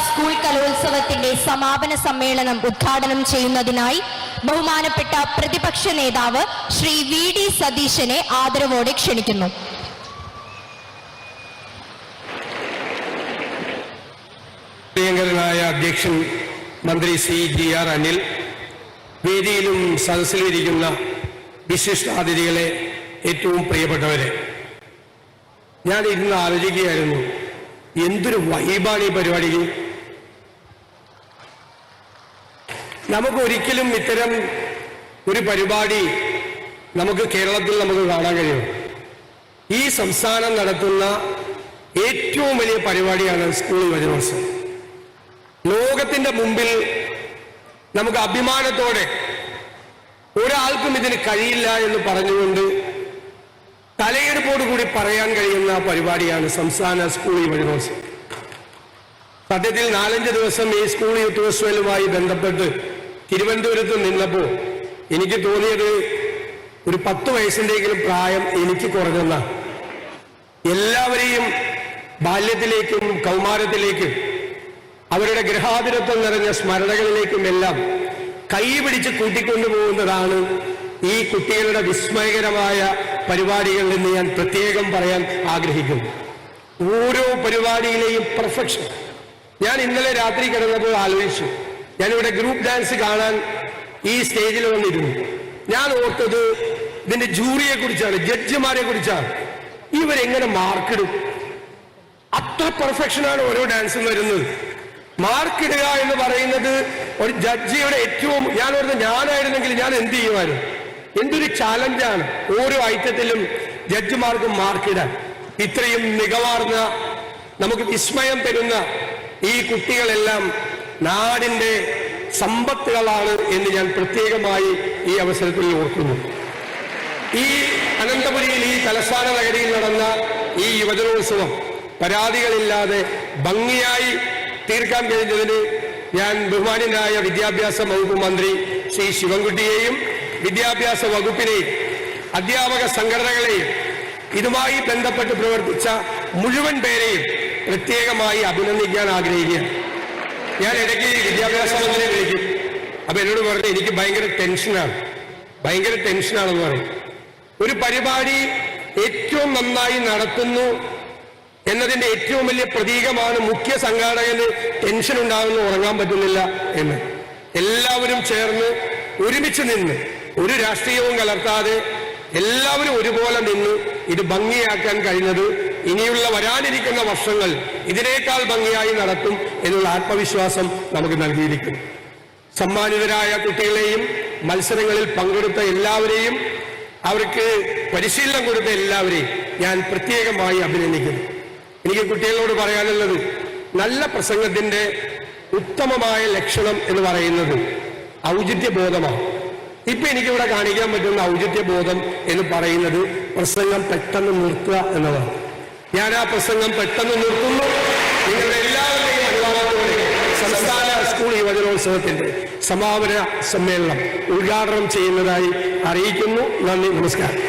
School കലോത്സവത്തിന്റെ സമാപന സമ്മേളനം ഉദ്ഘാടനം ചെയ്യുന്നതിനായി ബഹുമാനപ്പെട്ട പ്രതിപക്ഷ നേതാവ് ശ്രീ VD സതീശനെ ആദരവോടെ ക്ഷണിക്കുന്നു. പ്രിയങ്കരനായ അധ്യക്ഷൻ മന്ത്രി ശ്രീ GR അനിൽ, വേദിയിലും സദസ്സിലിരിക്കുന്ന വിശിഷ്ടാതിഥികളെ, ഏറ്റവും പ്രിയപ്പെട്ടവരെ, ഞാൻ ഇരുന്ന് ആലോചിക്കുകയായിരുന്നു, എന്തൊരു വൈബാണ് ഈ പരിപാടിക്ക്. നമുക്കൊരിക്കലും ഇത്തരം ഒരു പരിപാടി നമുക്ക് കേരളത്തിൽ നമുക്ക് കാണാൻ കഴിയും. ഈ സംസ്ഥാനം നടത്തുന്ന ഏറ്റവും വലിയ പരിപാടിയാണ് സ്കൂൾ യുവജനോത്സവം. ലോകത്തിന്റെ മുമ്പിൽ നമുക്ക് അഭിമാനത്തോടെ ഒരാൾക്കും ഇതിന് കഴിയില്ല എന്ന് പറഞ്ഞുകൊണ്ട് തലയെടുപ്പോടുകൂടി പറയാൻ കഴിയുന്ന പരിപാടിയാണ് സംസ്ഥാന സ്കൂൾ യുവജനോത്സവം. സത്യത്തിൽ 4-5 ദിവസം ഈ സ്കൂൾ യുവജനോത്സവവുമായി ബന്ധപ്പെട്ട് തിരുവനന്തപുരത്ത് നിന്നപ്പോൾ എനിക്ക് തോന്നിയത് ഒരു 10 വയസ്സിന്റെയെങ്കിലും പ്രായം എനിക്ക് കുറഞ്ഞെന്നാണ്. എല്ലാവരെയും ബാല്യത്തിലേക്കും കൗമാരത്തിലേക്കും അവരുടെ ഗൃഹാതുരത്വം നിറഞ്ഞ സ്മരണകളിലേക്കും എല്ലാം കൈപിടിച്ച് കൂട്ടിക്കൊണ്ടുപോകുന്നതാണ് ഈ കുട്ടികളുടെ വിസ്മയകരമായ പരിപാടികൾ എന്ന് ഞാൻ പ്രത്യേകം പറയാൻ ആഗ്രഹിക്കുന്നു. ഓരോ പരിപാടിയിലെയും പെർഫെക്ഷൻ. ഞാൻ ഇന്നലെ രാത്രി കിടന്നപ്പോൾ ആലോചിച്ചു, ഞാനിവിടെ ഗ്രൂപ്പ് ഡാൻസ് കാണാൻ ഈ സ്റ്റേജിൽ വന്നിരുന്നു. ഞാൻ ഓർത്തത് ഇതിന്റെ ജൂറിയെ കുറിച്ചാണ്, ജഡ്ജിമാരെ കുറിച്ചാണ്. ഇവരെങ്ങനെ മാർക്കിടും? അത്ര പെർഫെക്ഷനാണ് ഓരോ ഡാൻസും വരുന്നത്. മാർക്കിടുക എന്ന് പറയുന്നത് ഒരു ജഡ്ജിയുടെ ഏറ്റവും, ഞാൻ ഓർത്ത് ഞാനായിരുന്നെങ്കിൽ ഞാൻ എന്ത് ചെയ്യുമായിരുന്നു? എന്തൊരു ചാലഞ്ചാണ് ഓരോ ഐറ്റത്തിലും ജഡ്ജിമാർക്കും മാർക്കിടാൻ. ഇത്രയും മികവാർന്ന, നമുക്ക് വിസ്മയം തരുന്ന ഈ കുട്ടികളെല്ലാം നാടിന്റെ സമ്പത്തുകളാണ് എന്ന് ഞാൻ പ്രത്യേകമായി ഈ അവസരത്തിൽ ഓർക്കുന്നു. ഈ അനന്തപുരിയിൽ, ഈ തലസ്ഥാന നഗരിയിൽ നടന്ന ഈ യുവജനോത്സവം പരാതികളില്ലാതെ ഭംഗിയായി തീർക്കാൻ കഴിഞ്ഞതിന് ഞാൻ ബഹുമാന്യനായ വിദ്യാഭ്യാസ വകുപ്പ് മന്ത്രി ശ്രീ ശിവൻകുട്ടിയെയും വിദ്യാഭ്യാസ വകുപ്പിനെയും അധ്യാപക സംഘടനകളെയും ഇതുമായി ബന്ധപ്പെട്ട് പ്രവർത്തിച്ച മുഴുവൻ പേരെയും പ്രത്യേകമായി അഭിനന്ദിക്കാൻ ആഗ്രഹിക്കുകയാണ്. ഞാൻ ഇടയ്ക്ക് വിദ്യാഭ്യാസ മന്ത്രിയെ വിളിക്കും. അപ്പൊ എന്നോട് പറഞ്ഞു, എനിക്ക് ഭയങ്കര ടെൻഷനാണെന്ന് പറയും. ഒരു പരിപാടി ഏറ്റവും നന്നായി നടത്തുന്നു എന്നതിന്റെ ഏറ്റവും വലിയ പ്രതീകമാണ് മുഖ്യ സംഘാടകന് ടെൻഷൻ ഉണ്ടാകുന്നു, ഉറങ്ങാൻ പറ്റുന്നില്ല എന്ന്. എല്ലാവരും ചേർന്ന് ഒരുമിച്ച് നിന്ന്, ഒരു രാഷ്ട്രീയവും കലർത്താതെ എല്ലാവരും ഒരുപോലെ നിന്ന് ഇത് ഭംഗിയാക്കാൻ കഴിഞ്ഞത് ഇനിയുള്ള വരാനിരിക്കുന്ന വർഷങ്ങൾ ഇതിനേക്കാൾ ഭംഗിയായി നടത്തും എന്നുള്ള ആത്മവിശ്വാസം നമുക്ക് നൽകിയിരിക്കുന്നു. സമ്മാനിതരായ കുട്ടികളെയും മത്സരങ്ങളിൽ പങ്കെടുത്ത എല്ലാവരെയും, അവർക്ക് പരിശീലനം കൊടുത്ത എല്ലാവരെയും ഞാൻ പ്രത്യേകമായി അഭിനന്ദിക്കുന്നു. എനിക്ക് കുട്ടികളോട് പറയാനുള്ളത്, നല്ല പ്രസംഗത്തിന്റെ ഉത്തമമായ ലക്ഷണം എന്ന് പറയുന്നത് ഔചിത്യബോധമാണ്. ഇപ്പൊ എനിക്കിവിടെ കാണിക്കാൻ പറ്റുന്ന ഔചിത്യബോധം എന്ന് പറയുന്നത് പ്രസംഗം പെട്ടെന്ന് നിർത്തുക എന്നതാണ്. ഞാൻ ആ പ്രസംഗം പെട്ടെന്ന് നിർത്തുന്നു. നിങ്ങളുടെ എല്ലാവരുടെയും അനുവാദത്തോടെ സംസ്ഥാന സ്കൂൾ യുവജനോത്സവത്തിന്റെ സമാപന സമ്മേളനം ഉദ്ഘാടനം ചെയ്യുന്നതായി അറിയിക്കുന്നു. നന്ദി, നമസ്കാരം.